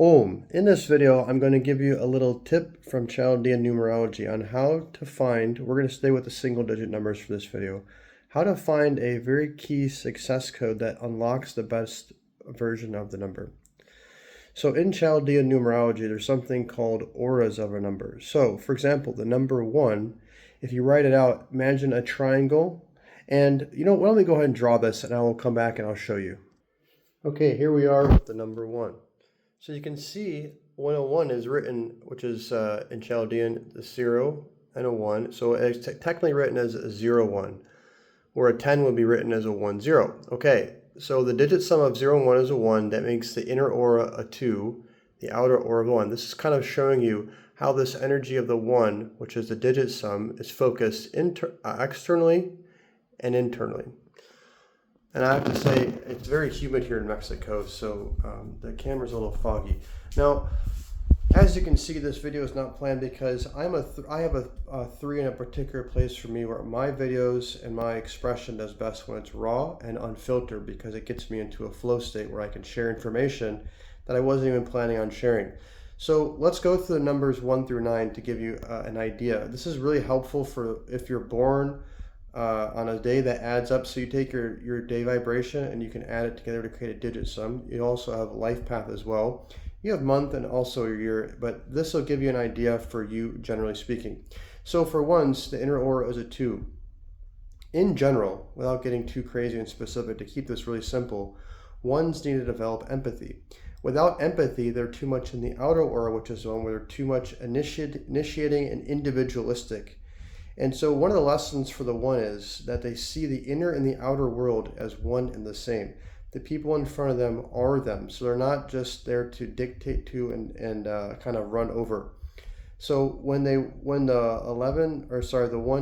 Om. In this video, I'm going to give you a little tip from Chaldean Numerology on how to find, we're going to stay with the single digit numbers for this video, how to find a very key success code that unlocks the best version of the number. So in Chaldean Numerology, there's something called auras of a number. So for example, the number 1, if you write it out, imagine a triangle. And why don't we go ahead and draw this and I will come back and I'll show you. Okay, here we are with the number 1. So you can see 101 is written, which is in Chaldean, the 0 and a 1. So it's technically written as a 0-1, where a 10 would be written as a 1-0. Okay, so the digit sum of 0 and 1 is a 1. That makes the inner aura a 2, the outer aura a 1. This is kind of showing you how this energy of the 1, which is the digit sum, is focused externally and internally. And I have to say, it's very humid here in Mexico, so the camera's a little foggy. Now, as you can see, this video is not planned because I have a 3 in a particular place for me where my videos and my expression does best when it's raw and unfiltered, because it gets me into a flow state where I can share information that I wasn't even planning on sharing. So let's go through the numbers 1 through 9 to give you an idea. This is really helpful for if you're born on a day that adds up. So you take your day vibration and you can add it together to create a digit sum. You also have life path as well. You have month and also your year, but this will give you an idea for you generally speaking. So for ones, the inner aura is a 2. In general, without getting too crazy and specific, to keep this really simple, ones need to develop empathy. Without empathy, they're too much in the outer aura, which is one where they're too much initiating and individualistic. And so one of the lessons for the 1 is that they see the inner and the outer world as one and the same. The people in front of them are them. So they're not just there to dictate to and kind of run over. So when the 1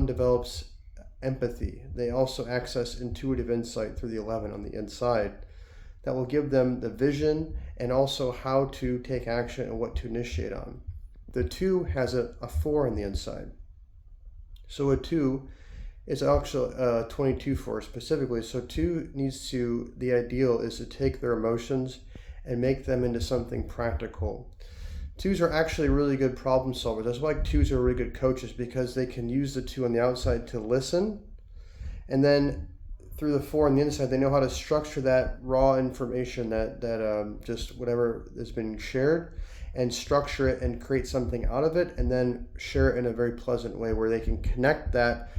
develops empathy, they also access intuitive insight through the 11 on the inside. That will give them the vision and also how to take action and what to initiate on. The 2 has a 4 on the inside. So a 2 is actually 22 for specifically. So 2 needs to, the ideal is to take their emotions and make them into something practical. 2s are actually really good problem solvers. That's why 2s are really good coaches, because they can use the 2 on the outside to listen. And then through the 4 on the inside, they know how to structure that raw information, that just whatever has been shared, and structure it and create something out of it, and then share it in a very pleasant way where they can connect that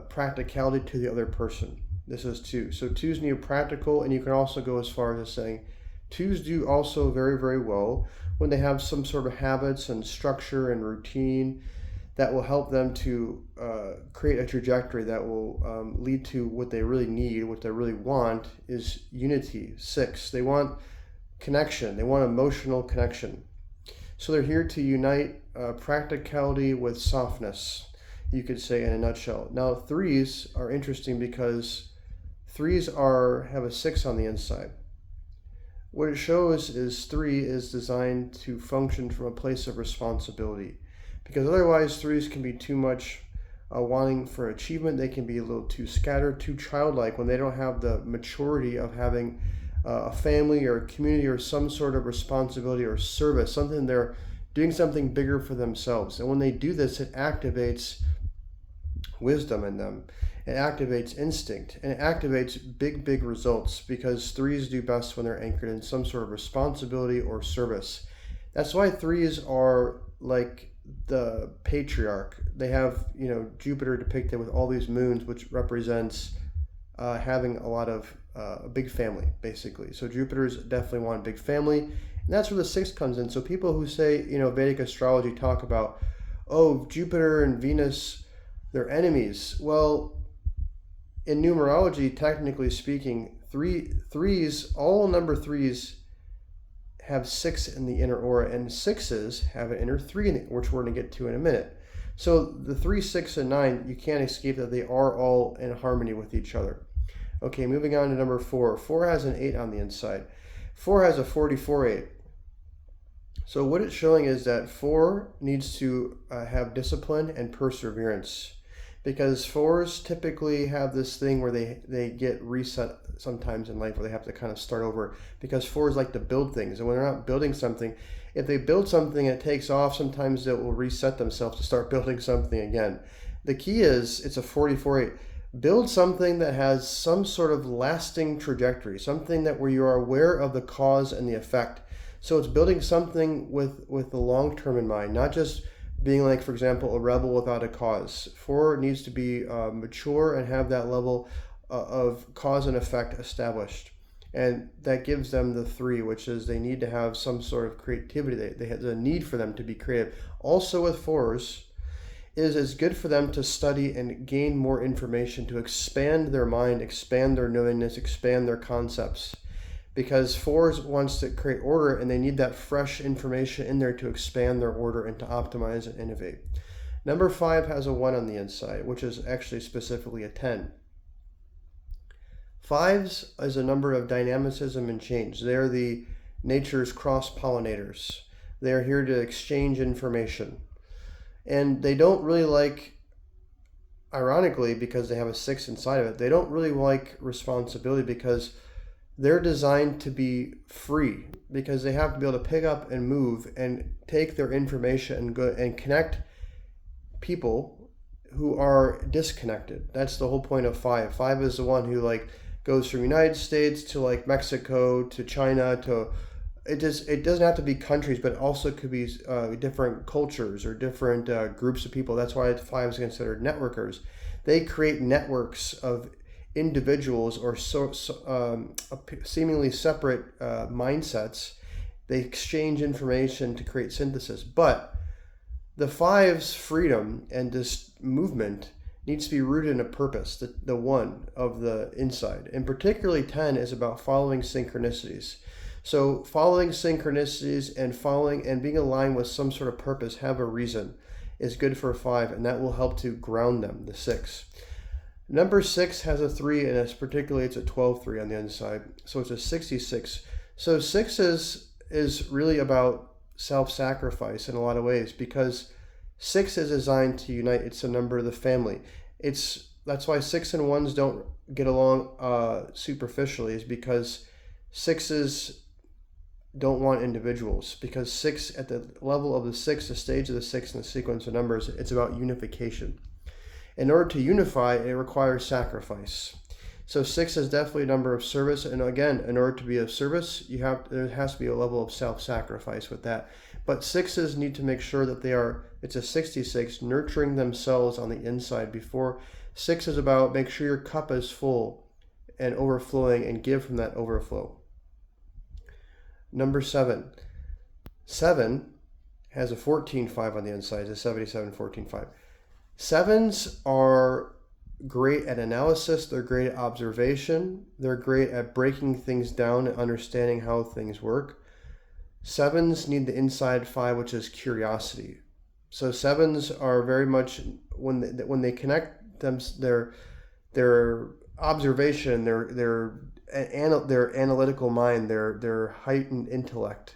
practicality to the other person. This is 2. So 2s need practical, and you can also go as far as saying 2s do also very, very well when they have some sort of habits and structure and routine that will help them to create a trajectory that will lead to what they really need, what they really want is unity. 6, they want connection. They want emotional connection. So they're here to unite practicality with softness, you could say, in a nutshell. Now 3s are interesting because 3s have a 6 on the inside. What it shows is 3 is designed to function from a place of responsibility, because otherwise 3s can be too much wanting for achievement. They can be a little too scattered, too childlike when they don't have the maturity of having a family or a community or some sort of responsibility or service, something they're doing something bigger for themselves. And when they do this, it activates wisdom in them. It activates instinct, and it activates big results, because 3s do best when they're anchored in some sort of responsibility or service. That's why 3s are like the patriarch. They have, Jupiter depicted with all these moons, which represents having a lot of a big family, basically. So Jupiter's definitely want a big family, and that's where the 6 comes in. So people who say, Vedic astrology talk about, oh, Jupiter and Venus, they're enemies. Well, in numerology, technically speaking, all number 3s have 6 in the inner aura, and 6s have an inner 3 which we're going to get to in a minute. So the 3, 6, and 9, you can't escape that they are all in harmony with each other. Okay, moving on to number 4. 4 has an 8 on the inside. 4 has a 44-8. So what it's showing is that 4 needs to have discipline and perseverance, because fours typically have this thing where they get reset sometimes in life, where they have to kind of start over, because fours like to build things, and when they're not building something, if they build something and it takes off, sometimes it will reset themselves to start building something again. The key is, it's a 44-8. Build something that has some sort of lasting trajectory, something that where you are aware of the cause and the effect. So it's building something with the long term in mind, not just being like, for example, a rebel without a cause. 4 needs to be mature and have that level of cause and effect established. And that gives them the 3, which is they need to have some sort of creativity. They have a need for them to be creative. Also with 4s, it's good for them to study and gain more information, to expand their mind, expand their knowingness, expand their concepts. Because 4s wants to create order, and they need that fresh information in there to expand their order and to optimize and innovate. Number 5 has a 1 on the inside, which is actually specifically a 10. 5s is a number of dynamicism and change. They are the nature's cross-pollinators. They are here to exchange information. And they don't really like, ironically, because they have a 6 inside of it, they don't really like responsibility, because they're designed to be free, because they have to be able to pick up and move and take their information and go and connect people who are disconnected. That's the whole point of 5. 5 is the one who like goes from United States to like Mexico to China to it doesn't have to be countries, but it also could be different cultures or different groups of people. That's why 5 is considered networkers. They create networks of individuals or seemingly separate mindsets. They exchange information to create synthesis. But the 5's freedom and this movement needs to be rooted in a purpose, the 1 of the inside. And particularly 10 is about following synchronicities. So following synchronicities and being aligned with some sort of purpose, have a reason, is good for 5, and that will help to ground them, the 6. Number 6 has a 3, and it's a 12-3 on the inside. So it's a 66. So 6 is really about self-sacrifice in a lot of ways, because 6 is designed to unite. It's a number of the family. That's why 6 and 1s don't get along superficially, is because 6s don't want individuals, because 6 at the level of the 6, the stage of the 6 in the sequence of numbers, it's about unification. In order to unify, it requires sacrifice. So 6 is definitely a number of service, and again, in order to be of service, there has to be a level of self-sacrifice with that. But 6s need to make sure that it's a 66, nurturing themselves on the inside before. 6 is about make sure your cup is full and overflowing, and give from that overflow. Number 7. 7 has a 14-5 on the inside. It's a 77, 14-5. 7s are great at analysis. They're great at observation. They're great at breaking things down and understanding how things work. 7s need the inside 5, which is curiosity. So 7s are very much, when they connect their observation, their analytical mind, their heightened intellect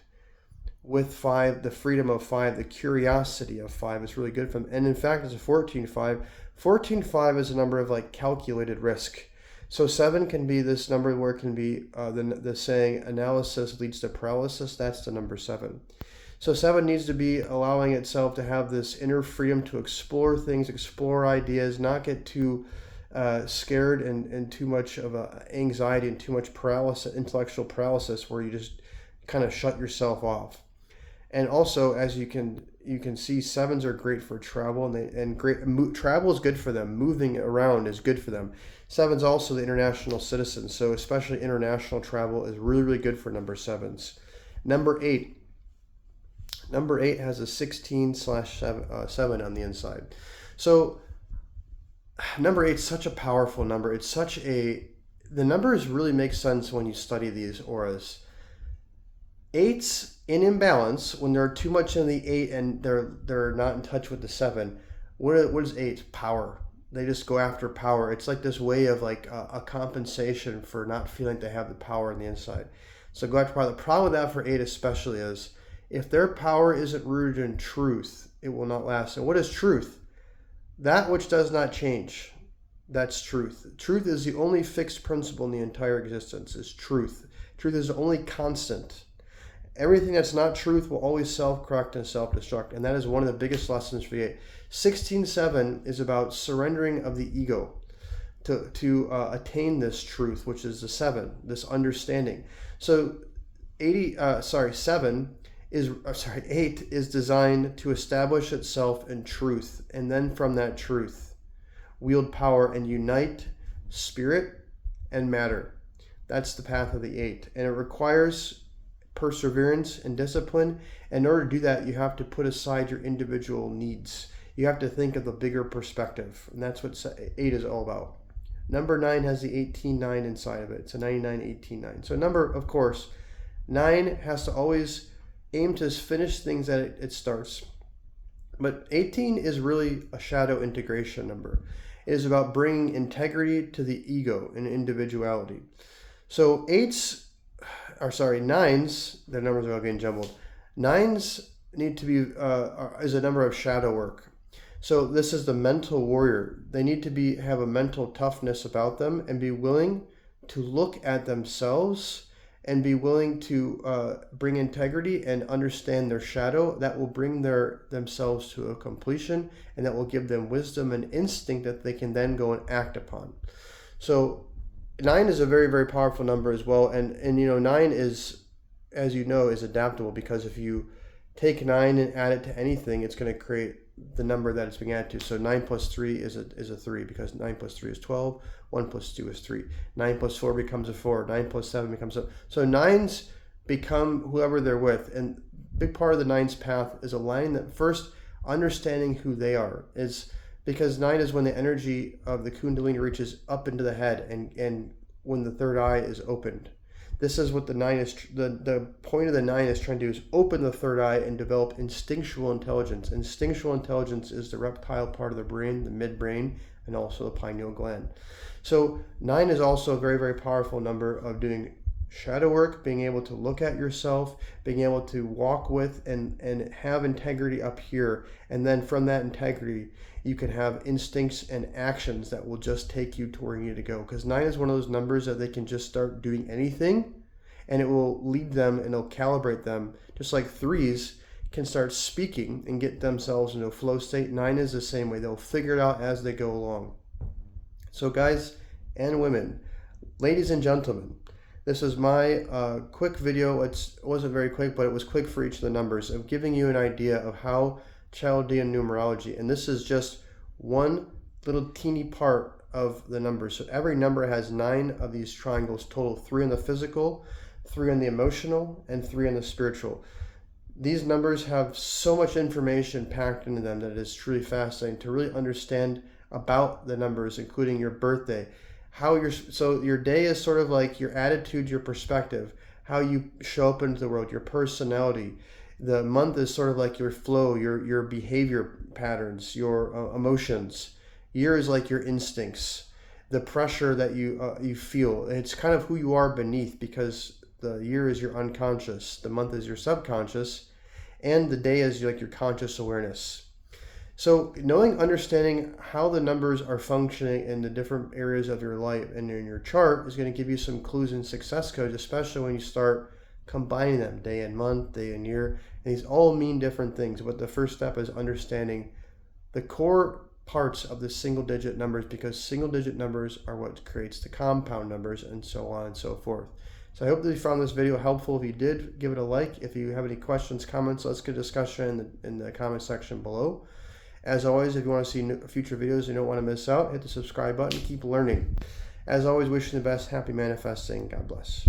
with 5, the freedom of 5, the curiosity of 5 is really good for them. And in fact, it's a 14-5. 14-5 is a number of like calculated risk. So 7 can be this number where it can be the saying analysis leads to paralysis. That's the number 7. So 7 needs to be allowing itself to have this inner freedom to explore things, explore ideas, not get too scared and too much of anxiety and too much paralysis, intellectual paralysis, where you just kind of shut yourself off. And also, as you can see, 7s are great for travel, travel is good for them. Moving around is good for them. 7s also the international citizens, so especially international travel is really, really good for number 7s. Number 8. Number 8 has a 16/7 on the inside. So number 8 is such a powerful number. The numbers really make sense when you study these auras. 8s in imbalance, when they're too much in the 8 and they're not in touch with the 7. What is 8? Power. They just go after power. It's like this way of like a compensation for not feeling they have the power on the inside. So go after power. The problem with that for 8 especially is if their power isn't rooted in truth, it will not last. And what is truth? that which does not change, that's truth. Truth is the only fixed principle in the entire existence, is truth. Truth is the only constant. Everything that's not truth will always self-correct and self-destruct, and that is one of the biggest lessons for the 8. 16-7 is about surrendering of the ego to attain this truth, which is the 7, this understanding. So 8 is designed to establish itself in truth, and then from that truth wield power and unite spirit and matter. That's the path of the 8, and it requires perseverance and discipline. In order to do that, you have to put aside your individual needs. You have to think of the bigger perspective, and that's what 8 is all about. Number 9 has the 18-9 inside of it. It's a 99-18-9. So number, of course, 9 has to always aim to finish things that it starts. But 18 is really a shadow integration number. It is about bringing integrity to the ego and individuality. So 9s, their numbers are all getting jumbled. 9s need to be, is a number of shadow work. So this is the mental warrior. They need to have a mental toughness about them and be willing to look at themselves and be willing to bring integrity and understand their shadow. That will bring themselves to a completion, and that will give them wisdom and instinct that they can then go and act upon. So 9 is a very, very powerful number as well. And 9 is, as you know, is adaptable, because if you take 9 and add it to anything, it's going to create the number that it's being added to. So 9 plus 3 is a 3, because 9 plus 3 is 12. 1 plus 2 is 3. 9 plus 4 becomes a 4. 9 plus 7 becomes a... So 9s become whoever they're with. And big part of the 9's path is aligning that first, understanding who they are. Is because 9 is when the energy of the Kundalini reaches up into the head, and when the third eye is opened. This is what the 9 is, the point of the 9 is trying to do, is open the third eye and develop instinctual intelligence. Instinctual intelligence is the reptile part of the brain, the midbrain, and also the pineal gland. So 9 is also a very, very powerful number of doing shadow work, being able to look at yourself, being able to walk with and have integrity up here. And then from that integrity, you can have instincts and actions that will just take you to where you need to go. Because 9 is one of those numbers that they can just start doing anything, and it will lead them and it'll calibrate them. Just like 3s can start speaking and get themselves into a flow state. 9 is the same way. They'll figure it out as they go along. So guys and women, ladies and gentlemen, this is my quick video. It wasn't very quick, but it was quick for each of the numbers, of giving you an idea of how Chaldean numerology, and this is just one little teeny part of the numbers. So every number has 9 of these triangles total, 3 on the physical, 3 on the emotional, and 3 on the spiritual. These numbers have so much information packed into them that it is truly fascinating to really understand about the numbers, including your birthday, so your day is sort of like your attitude, your perspective, how you show up into the world, your personality. The month is sort of like your flow, your behavior patterns, your emotions. Year is like your instincts, the pressure that you feel. It's kind of who you are beneath, because the year is your unconscious, the month is your subconscious, and the day is like your conscious awareness. So understanding how the numbers are functioning in the different areas of your life and in your chart is going to give you some clues and success codes, especially when you start combining them, day and month, day and year. And these all mean different things, but the first step is understanding the core parts of the single digit numbers, because single digit numbers are what creates the compound numbers, and so on and so forth. So I hope that you found this video helpful. If you did, give it a like. If you have any questions, comments, let's get a discussion in the comment section below. As always, if you want to see future videos you don't want to miss out, hit the subscribe button. Keep learning. As always, wishing the best. Happy manifesting. God bless.